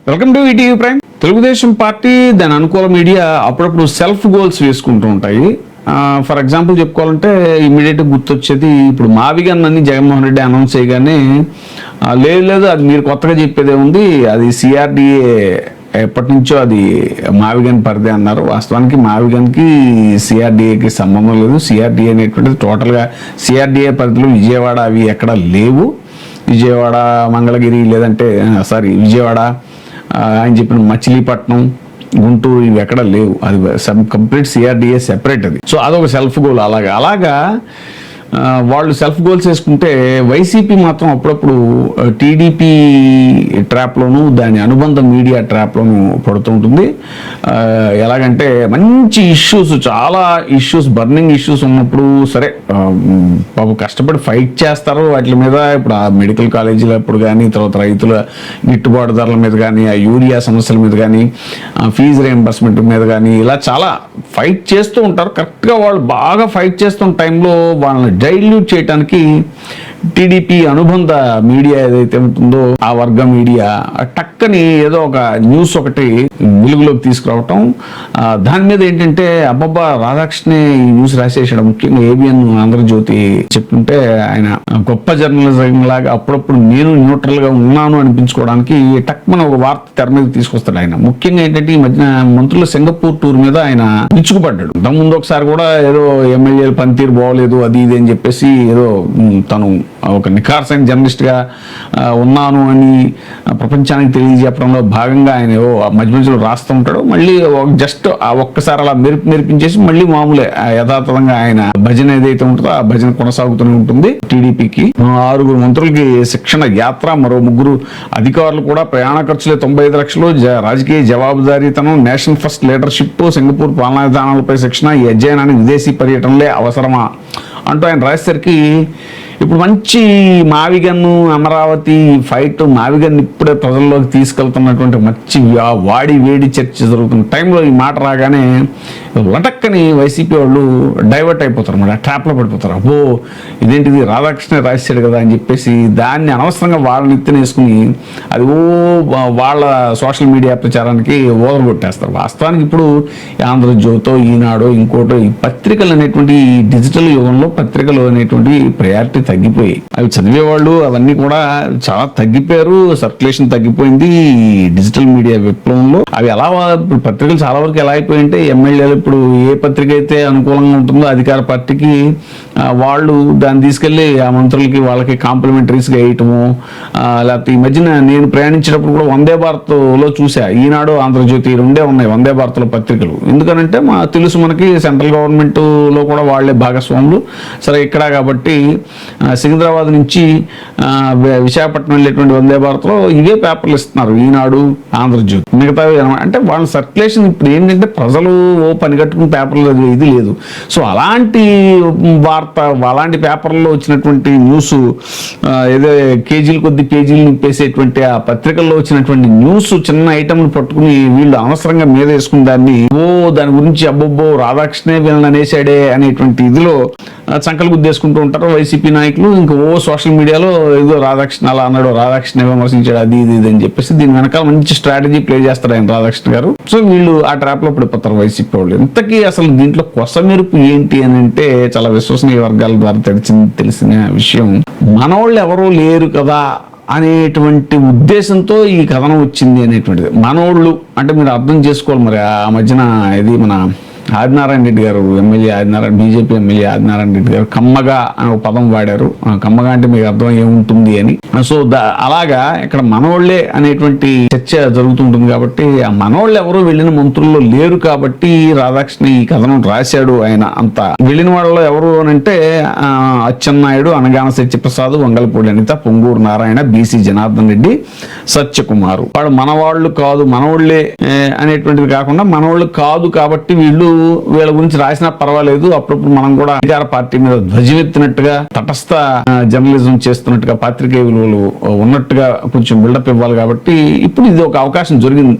Welcome to ETV prime. Telugu Desam party దాని అనుకూల media అప్పుడప్పుడు సెల్ఫ్ గోల్స్ వేసుకుంటూ ఉంటాయి. ఫర్ ఎగ్జాంపుల్ చెప్పుకోవాలంటే ఇమీడియట్గా గుర్తొచ్చేది ఇప్పుడు మావిగన్ అని జగన్మోహన్ రెడ్డి అనౌన్స్ చేయగానే లేదు అది మీరు కొత్తగా చెప్పేదే ఉంది, అది సిఆర్డిఏ ఎప్పటి నుంచో అది మావిగన్ పరిధి అన్నారు. వాస్తవానికి మావిగన్కి సిఆర్డిఏకి సంబంధం లేదు. సిఆర్డిఏ అనేటువంటిది టోటల్గా సిఆర్డిఏ పరిధిలో విజయవాడ అవి ఎక్కడ లేవు. విజయవాడ, మంగళగిరి, లేదంటే విజయవాడ ఆయన చెప్పిన మచిలీపట్నం, గుంటూరు ఇవి ఎక్కడ లేవు. అది కంప్లీట్ సిఆర్డిఏ సెపరేట్ అది. సో అదొక సెల్ఫ్ గోల్. అలాగా వాళ్ళు సెల్ఫ్ గోల్స్ వేసుకుంటే వైసీపీ మాత్రం అప్పుడప్పుడు టీడీపీ ట్రాప్లోను దాని అనుబంధ మీడియా ట్రాప్లోను పడుతూ ఉంటుంది. ఎలాగంటే మంచి ఇష్యూస్, చాలా ఇష్యూస్, బర్నింగ్ ఇష్యూస్ ఉన్నప్పుడు సరే పాపం కష్టపడి ఫైట్ చేస్తారు వాటి మీద. ఇప్పుడు ఆ మెడికల్ కాలేజీల ఇప్పుడు కానీ, తర్వాత రైతుల గిట్టుబాటు ధరల మీద కానీ, ఆ యూరియా సమస్యల మీద కానీ, ఫీజు రియంబర్స్మెంట్ మీద కానీ, ఇలా చాలా ఫైట్ చేస్తూ ఉంటారు. కరెక్ట్గా వాళ్ళు బాగా ఫైట్ చేస్తున్న టైంలో వాళ్ళని డైల్యూట్ చేయడానికి టీడీపీ అనుబంధ మీడియా ఏదైతే ఉంటుందో ఆ వర్గ మీడియా టక్కని ఏదో ఒక న్యూస్ ఒకటి వెలుగులోకి తీసుకురావటం. దాని మీద ఏంటంటే అబ్బబ్బా రాధాకృష్ణే ఈ న్యూస్ రాసేసాడు. ముఖ్యంగా ఏబిఎన్ ఆంధ్రజ్యోతి చెప్తుంటే ఆయన గొప్ప జర్నలిజం లాగా అప్పుడప్పుడు నేను న్యూట్రల్ గా ఉన్నాను అనిపించుకోవడానికి టక్మన ఒక వార్త తెర మీద తీసుకొస్తాడు ఆయన. ముఖ్యంగా ఏంటంటే ఈ మధ్యన మంత్రుల సింగపూర్ టూర్ మీద ఆయన విరుచుకుపడ్డాడు. ముందు ఒకసారి కూడా ఏదో ఎమ్మెల్యేలు పనితీరు బాగోలేదు అది ఇది అని చెప్పేసి ఏదో తను ఒక నిఖార్సైన జర్నలిస్ట్ గా ఉన్నాను అని ప్రపంచానికి తెలియజెప్పడంలో భాగంగా ఆయన మధ్య మధ్యలో రాస్తూ ఉంటాడు. మళ్ళీ జస్ట్ ఒక్కసారి అలా మెరిపించేసి మళ్ళీ మామూలే యథాతథంగా ఆయన భజన ఏదైతే ఉంటుందో ఆ భజన కొనసాగుతూనే ఉంటుంది. టీడీపీకి 6 మంత్రులకి శిక్షణ యాత్ర, మరో 3 అధికారులు కూడా ప్రయాణ ఖర్చులే 95 లక్షలు, రాజకీయ జవాబుదారీతనం, నేషనల్ ఫస్ట్ లీడర్షిప్, సింగపూర్ పాలనా విధానాలపై శిక్షణ, ఈ అధ్యయనానికి విదేశీ పర్యటనలే అవసరమా అంటూ ఆయన రాసేసరికి ఇప్పుడు మంచి మావిగన్ను, అమరావతి ఫైట్, మావిగన్ ఇప్పుడే ప్రజల్లోకి తీసుకెళ్తున్నటువంటి మంచి వాడి వేడి చర్చ జరుగుతున్న టైంలో ఈ మాట రాగానే లటక్కని వైసీపీ వాళ్ళు డైవర్ట్ అయిపోతారు అన్నమాట, ట్రాప్లో పడిపోతారు. అబ్బో ఇదేంటిది రాధాకృష్ణ రాశాడు కదా అని చెప్పేసి దాన్ని అనవసరంగా వాళ్ళని ఎత్తునేసుకుని అది వాళ్ళ సోషల్ మీడియా ప్రచారానికి ఓదరగొట్టేస్తారు. వాస్తవానికి ఇప్పుడు ఆంధ్రజ్యోతో, ఈనాడో, ఇంకోటో ఈ పత్రికలు అనేటువంటి డిజిటల్ యుగంలో పత్రికలు అనేటువంటి ప్రయారిటీ తగ్గిపోయి అవి చదివేవాళ్ళు అవన్నీ కూడా చాలా తగ్గిపోయారు. సర్క్యులేషన్ తగ్గిపోయింది డిజిటల్ మీడియా విప్లవంలో. అవి ఎలా పత్రికలు చాలా వరకు ఎలా అయిపోయింటే ఎమ్మెల్యేలు ఇప్పుడు ఏ పత్రిక అయితే అనుకూలంగా ఉంటుందో అధికార పార్టీకి వాళ్ళు దాన్ని తీసుకెళ్లి ఆ మంత్రులకి వాళ్ళకి కాంప్లిమెంటరీస్గా వేయటము. లేకపోతే ఈ మధ్యన నేను ప్రయాణించేటప్పుడు కూడా వందే భారత్ లో చూసా, ఈనాడు, ఆంధ్రజ్యోతి రెండే ఉన్నాయి వందే భారత్ లో పత్రికలు. ఎందుకనంటే తెలుసు మనకి సెంట్రల్ గవర్నమెంట్ లో కూడా వాళ్లే భాగస్వాములు. సరే ఇక్కడ కాబట్టి సికింద్రాబాద్ నుంచి విశాఖపట్నం వెళ్ళేటువంటి వందే భారత్ లో ఇవే పేపర్లు ఇస్తున్నారు, ఈనాడు, ఆంధ్రజ్యోతి. మిగతావి అంటే వాళ్ళ సర్క్యులేషన్ ఇప్పుడు ఏంటంటే ప్రజలు పనిగట్టుకుని పేపర్లు ఇది లేదు. సో అలాంటి వార్త, అలాంటి పేపర్లో వచ్చినటువంటి న్యూస్ ఏదో కేజీలు కొద్ది పేజీలు నింపేసేటువంటి ఆ పత్రికల్లో వచ్చినటువంటి న్యూస్ చిన్న ఐటమ్లు పట్టుకుని వీళ్ళు అనవసరంగా మీద వేసుకుని దాని గురించి అబ్బబ్బో రాధాకృష్ణే వీళ్ళని అనేసాడే అనేటువంటి ఇదిలో చంకలు గుద్దేసుకుంటూ ఉంటారు వైసీపీ నాయకులు. ఇంకా సోషల్ మీడియాలో ఏదో రాధాకృష్ణ అలా అన్నాడు, రాధాకృష్ణ విమర్శించాడు, అది ఇది అని చెప్పేసి దీని వెనకాల మంచి స్ట్రాటజీ ప్లే చేస్తారు ఆయన రాధాకృష్ణ గారు. సో వీళ్ళు ఆ ట్రాప్ లో పడిపోతారు వైసీపీ వాళ్ళు. ఇంతకీ అసలు దీంట్లో కొసమెరుపు ఏంటి అని అంటే చాలా విశ్వసనీయ వర్గాల ద్వారా తెలిసిన విషయం, మనోళ్ళు ఎవరూ లేరు కదా అనేటువంటి ఉద్దేశంతో ఈ కథనం వచ్చింది అనేటువంటిది. మనోళ్ళు అంటే మీరు అర్థం చేసుకోవాలి. మరి ఆ మధ్యన ఇది మన ఆదినారాయణ రెడ్డి గారు, MLA Adinarayana, BJP MLA Adinarayana Reddy గారు కమ్మగా అని ఒక పదం వాడారు. కమ్మగా అంటే మీకు అర్థం ఏముంటుంది అని. సో అలాగా ఇక్కడ మనోళ్లే అనేటువంటి చర్చ జరుగుతుంటుంది. కాబట్టి ఆ మనోళ్ళు ఎవరు వెళ్ళిన మంత్రుల్లో లేరు కాబట్టి రాధాకృష్ణ ఈ కథనం రాశాడు. ఆయన అంత వెళ్ళిన వాళ్ళలో ఎవరు అని అంటే అచ్చెన్నాయుడు, అనగాన సత్యప్రసాద్, వంగలపూడి అనిత, పొంగూరు నారాయణ, బీసీ జనార్దన్ రెడ్డి, సత్యకుమారు. వాడు మనవాళ్ళు కాదు, మనోళ్లే అనేటువంటిది కాకుండా మనోళ్ళు కాదు కాబట్టి వీళ్ళు వీళ్ళ గురించి రాసినా పర్వాలేదు, అప్పుడప్పుడు మనం కూడా అధికార పార్టీ మీద ధ్వజమెత్తినట్టుగా తటస్థ జర్నలిజం చేస్తున్నట్టుగా పాత్రికేయ విలువలు ఉన్నట్టుగా కొంచెం బిల్డప్ ఇవ్వాలి. కాబట్టి ఇప్పుడు ఇది ఒక అవకాశం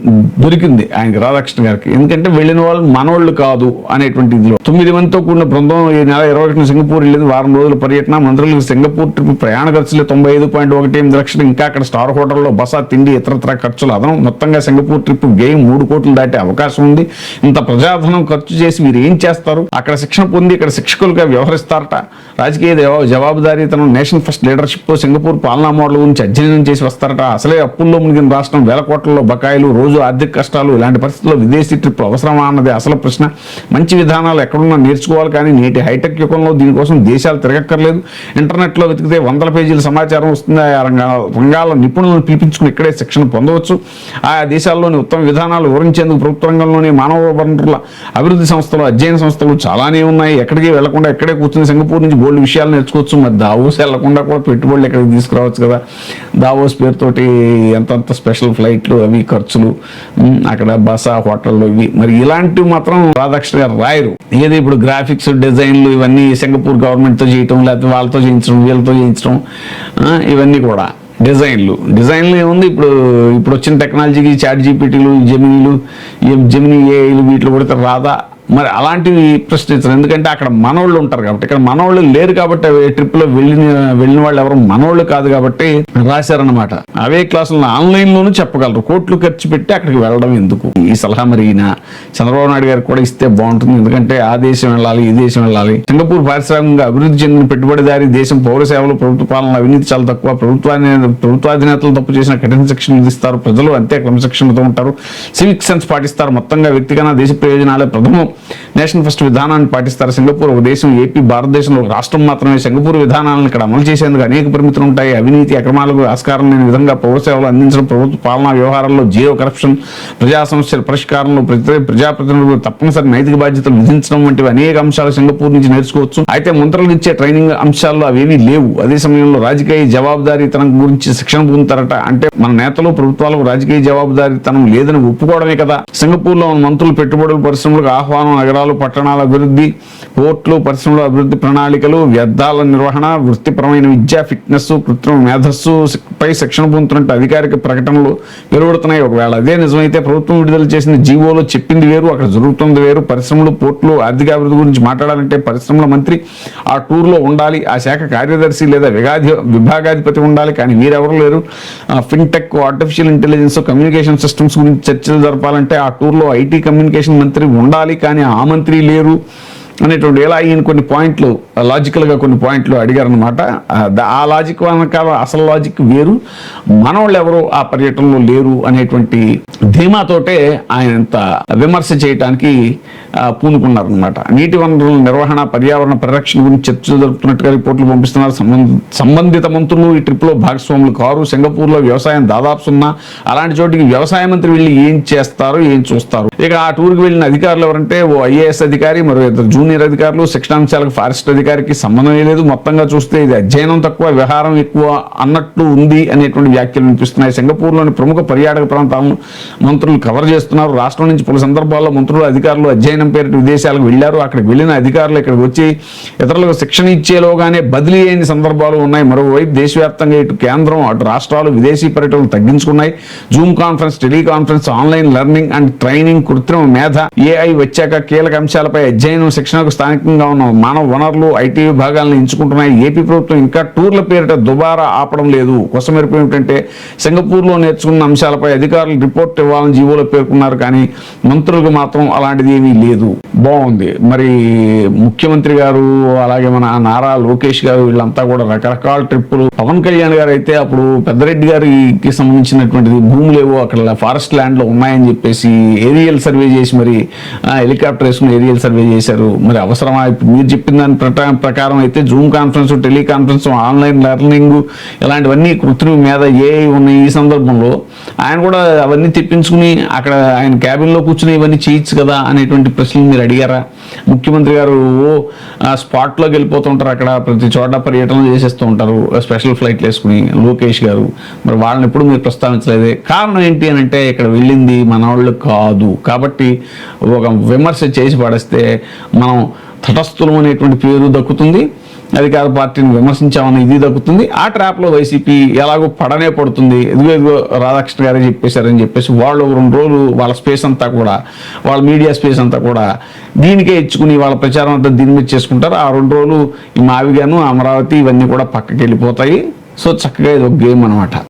దొరికింది ఆయనకి, రాధాకృష్ణ గారికి. ఎందుకంటే వెళ్ళిన వాళ్ళు మనోళ్ళు కాదు అనేటువంటి ఇదిలో 9 మందితో కూడిన బృందం ఈ నెల 21న సింగపూర్ వెళ్ళేది. వారం రోజుల పర్యటన. మంత్రులకు సింగపూర్ ట్రిప్ ప్రయాణ ఖర్చులు 95.18 లక్షలు. ఇంకా అక్కడ స్టార్ హోటల్లో బస, తిండి, ఇతరత్ర ఖర్చులు అదనం. మొత్తంగా సింగపూర్ ట్రిప్ గెయిమ్ 3 కోట్లు దాటే అవకాశం ఉంది. ఇంత ప్రజాధనం ఖర్చు చేసి మీరు ఏం చేస్తారు? అక్కడ శిక్షణ పొంది ఇక్కడ శిక్షకులుగా వ్యవహరిస్తారట. రాజకీయ జవాబుదారీతనం, నేషన్ ఫస్ట్ లీడర్షిప్, సింగపూర్ పాలనా మోడల్ గురించి అధ్యయనం చేసి వస్తారట. అసలే అప్పుల్లో మునిగిన రాష్ట్రం, వేల కోట్లలో బకాయిలు, రోజు ఆర్థిక కష్టాలు. ఇలాంటి పరిస్థితుల్లో విదేశీ ట్రిప్లు అవసరమా అన్నది అసలు ప్రశ్న. మంచి విధానాలు ఎక్కడున్నా నేర్చుకోవాలి, కానీ నేటి హైటెక్ యుగంలో దీనికోసం దేశాలు తిరగక్కర్లేదు. ఇంటర్నెట్లో వెతికితే 100 పేజీల సమాచారం వస్తుంది. ఆ రంగాల నిపుణులను పిలిపించుకుని ఇక్కడే శిక్షణ పొందవచ్చు. ఆయా దేశాల్లోని ఉత్తమ విధానాలు వివరించేందుకు ప్రభుత్వ రంగంలోని మానవ వనరుల అభివృద్ధి సంస్థలు, అధ్యయన సంస్థలు చాలానే ఉన్నాయి. ఎక్కడికి వెళ్లకుండా ఇక్కడే కూర్చుని సింగపూర్ నుంచి బోల్డ్ విషయాలు నేర్చుకోవచ్చు. మరి దావోస్ వెళ్లకుండా కూడా పెట్టుబడులు ఎక్కడికి తీసుకురావచ్చు కదా. దావోస్ పేరుతోటి ఎంతంత స్పెషల్ ఫ్లైట్లు, అవి ఖర్చులు, అక్కడ బస, హోటళ్ళు, ఇవి. మరి ఇలాంటివి మాత్రం రాధాకృష్ణ గారు రాయరు. ఏది ఇప్పుడు గ్రాఫిక్స్, డిజైన్లు ఇవన్నీ సింగపూర్ గవర్నమెంట్తో చేయటం, లేకపోతే వాళ్ళతో చేయించడం, వీళ్ళతో చేయించడం, ఇవన్నీ కూడా డిజైన్లు ఏముంది. ఇప్పుడు వచ్చిన టెక్నాలజీకి చాట్ జీపీటీలు, జెమినీ ఏఐలు వీటిలో కూడా రాదా. మరి అలాంటివి ప్రశ్నించరు. ఎందుకంటే అక్కడ మనోళ్ళు ఉంటారు కాబట్టి. ఇక్కడ మనోళ్ళు లేరు కాబట్టి ట్రిప్లో వెళ్ళిన వాళ్ళు ఎవరు మనోళ్ళు కాదు కాబట్టి రాశారనమాట. అవే క్లాసులను ఆన్లైన్లోనూ చెప్పగలరు. కోట్లు ఖర్చు పెట్టి అక్కడికి వెళ్ళడం ఎందుకు? ఈ సలహా మరి ఈయన చంద్రబాబు నాయుడు గారికి కూడా ఇస్తే బాగుంటుంది. ఎందుకంటే ఆ దేశం వెళ్ళాలి, ఈ దేశం వెళ్ళాలి. సింగపూర్ పారిశ్రామికంగా అభివృద్ధి చెందిన పెట్టుబడిదారి దేశం. పౌర సేవలు, ప్రభుత్వ పాలన, అవినీతి చాలా తక్కువ. ప్రభుత్వాధినేతలు తప్పు చేసిన కఠిన శిక్షణ విధిస్తారు. ప్రజలు అంతే క్రమశిక్షణతో ఉంటారు. సివిక్ సెన్స్ పాటిస్తారు. మొత్తంగా వ్యక్తిగత దేశ ప్రయోజనాలే ప్రథమం. నేషన్ ఫస్ట్ విధానాన్ని పాటిస్తారు. సింగపూర్ ఒక దేశం, ఏపీ భారతదేశంలో ఒక రాష్ట్రం మాత్రమే. సింగపూర్ విధానాలను ఇక్కడ అమలు చేసేందుకు అనేక పరిమితులు ఉంటాయి. అవినీతి, అక్రమాలకు ఆస్కారం లేని విధంగా పౌర సేవలు అందించడం, ప్రభుత్వ పాలనా వ్యవహారాల్లో జీరో కరప్షన్, ప్రజా సమస్యల పరిష్కారంలో ప్రజాప్రతినిధులు తప్పనిసరి నైతిక బాధ్యతలు విధించడం వంటివి అనేక అంశాలు సింగపూర్ నుంచి నేర్చుకోవచ్చు. అయితే మంత్రులు ఇచ్చే ట్రైనింగ్ అంశాల్లో అవేమీ లేవు. అదే సమయంలో రాజకీయ జవాబుదారీతనం గురించి శిక్షణ పొందుతారట. అంటే మన నేతలు, ప్రభుత్వాలకు రాజకీయ జవాబుదారీతనం లేదని ఒప్పుకోవడమే కదా. సింగపూర్ లో మంత్రులు పెట్టుబడులు, పరిశ్రమలకు ఆహ్వానం, నగరాలు, పట్టణాల అభివృద్ధి, పోర్టులు, పరిశ్రమల అభివృద్ధి ప్రణాళికలు, వ్యర్థాల నిర్వహణ, వృత్తిపరమైన విద్య, ఫిట్నెస్, కృత్రిమ మేధస్సు పై శిక్షణ పొందుతున్నట్టు అధికారిక ప్రకటనలు వెలువడుతున్నాయి. ఒకవేళ అదే నిజమైతే ప్రభుత్వం విడుదల చేసిన జీవోలో చెప్పింది వేరు, అక్కడ జరుగుతుంది వేరు. పరిశ్రమలు, పోర్టులు, ఆర్థిక అభివృద్ధి గురించి మాట్లాడాలంటే పరిశ్రమల మంత్రి ఆ టూర్లో ఉండాలి. ఆ శాఖ కార్యదర్శి లేదా విభాగాధిపతి ఉండాలి. కానీ వీరెవరు లేరు. Fintech, artificial intelligence, communication systems గురించి చర్చలు జరపాలంటే ఆ టూర్లో ఐటీ కమ్యూనికేషన్ మంత్రి ఉండాలి. కానీ ఆ మంత్రి లేరు అనేటువంటి ఇలా ఈయన కొన్ని పాయింట్లు లాజికల్గా కొన్ని పాయింట్లు అడిగారనమాట. ఆ లాజిక్ వెనకాల అసలు లాజిక్ వేరు. మనవాళ్ళు ఎవరు ఆ పర్యటనలో లేరు అనేటువంటి ధీమాతోటే ఆయన ఇంత విమర్శ చేయడానికి పూనుకున్నారనమాట. నీటి వనరుల నిర్వహణ, పర్యావరణ పరిరక్షణ గురించి చర్చలు జరుపుతున్నట్టుగా రిపోర్టులు పంపిస్తున్నారు. సంబంధిత మంత్రులు ఈ ట్రిప్లో భాగస్వాములు కారు. సింగపూర్లో వ్యవసాయం దాదాపు సున్నా. అలాంటి చోటికి వ్యవసాయ మంత్రి వెళ్ళి ఏం చేస్తారు, ఏం చూస్తారు? ఇక ఆ టూర్కి వెళ్ళిన అధికారులు ఎవరంటే ఓ ఐఏఎస్ అధికారి, మరో ఇద్దరు జూనియర్ అధికారులు. శిక్షణాంశాలకు ఫారెస్ట్ అధికారికి సంబంధమే లేదు. మొత్తంగా చూస్తే ఇది అధ్యయనం తక్కువ, వ్యవహారం ఎక్కువ అన్నట్టు ఉంది అనేటువంటి వ్యాఖ్యలు వినిపిస్తున్నాయి. సింగపూర్లోని ప్రముఖ పర్యాటక ప్రాంతాలను మంత్రులు కవర్ చేస్తున్నారు. రాష్ట్రం నుంచి పలు సందర్భాల్లో మంత్రులు, అధికారులు అధ్యయనం పేరిట విదేశాలకు వెళ్లారు. అక్కడికి వెళ్ళిన అధికారులు ఇక్కడికి వచ్చి ఇతరులకు శిక్షణ ఇచ్చేలోగానే బదిలీ అయిన సందర్భాలు ఉన్నాయి. మరోవైపు దేశవ్యాప్తంగా ఇటు కేంద్రం, అటు రాష్ట్రాలు విదేశీ పర్యటనలు తగ్గించుకున్నాయి. Zoom conference, teleconference, online learning and training, కృత్రిమ మేధ, ఏఐ వచ్చాక కీలక అంశాలపై అధ్యయనం, శిక్షణకు స్థానికంగా ఉన్న మానవ వనరులు, ఐటీ విభాగాలను ఎంచుకుంటున్నాయి. ఏపీ ప్రభుత్వం ఇంకా టూర్ల పేరిట దుబారా ఆపడం లేదు. కొసమెరుపు ఏమిటంటే సింగపూర్లో నేర్చుకున్న అంశాలపై అధికారులు రిపోర్ట్ ఇవ్వాలని జీవోలో పేర్కొన్నారు. కానీ మంత్రులకు మాత్రం అలాంటిది ఏమీ లేదు. బాగుంది. మరి ముఖ్యమంత్రి గారు, అలాగే మన నారా లోకేష్ గారు, వీళ్ళంతా కూడా రకరకాల ట్రిప్పులు. పవన్ కళ్యాణ్ గారు అయితే అప్పుడు పెద్దరెడ్డి గారికి సంబంధించినటువంటిది భూములేవో అక్కడ ఫారెస్ట్ ల్యాండ్ లో ఉన్నాయని చెప్పేసి ఏరియల్ సర్వే చేసి మరి హెలికాప్టర్ వేసుకుని ఏరియల్ సర్వే చేశారు. మరి అవసరమా? ఇప్పుడు మీరు చెప్పిన దాని ప్రకారం అయితే Zoom conference, teleconference, online learning ఇలాంటివన్నీ కృత్రిమ మీద ఏఐ ఉన్నాయి. ఈ సందర్భంలో ఆయన కూడా అవన్నీ తెప్పించుకుని అక్కడ ఆయన క్యాబిన్ లో కూర్చుని ఇవన్నీ చేయొచ్చు కదా అనేటువంటి ప్రశ్నలు మీరు అడిగారా? ముఖ్యమంత్రి గారు స్పాట్లోకి వెళ్ళిపోతుంటారు, అక్కడ ప్రతి చోట పర్యటన చేసేస్తూ ఉంటారు స్పెషల్ ఫ్లైట్లు వేసుకుని. లోకేష్ గారు మరి వాళ్ళని ఎప్పుడు మీరు ప్రస్తావించలేదే? కారణం ఏంటి అని అంటే ఇక్కడ వెళ్ళింది మన వాళ్ళు కాదు కాబట్టి ఒక విమర్శ చేసి పడేస్తే మనం తటస్థులం అనేటువంటి పేరు దక్కుతుంది, అధికార పార్టీని విమర్శించామని ఇది దక్కుతుంది. ఆ ట్రాప్లో వైసీపీ ఎలాగో పడనే పడుతుంది. ఎదుగో రాధాకృష్ణ గారే చెప్పేశారని చెప్పేసి వాళ్ళు 2 రోజులు వాళ్ళ స్పేస్ అంతా కూడా, వాళ్ళ మీడియా స్పేస్ అంతా కూడా దీనికే ఇచ్చుకుని వాళ్ళ ప్రచారం అంతా దీని మీద చేసుకుంటారు. ఆ 2 రోజులు ఈ మావిగాను అమరావతి ఇవన్నీ కూడా పక్కకి వెళ్ళిపోతాయి. సో చక్కగా ఇది ఒక గేమ్ అనమాట.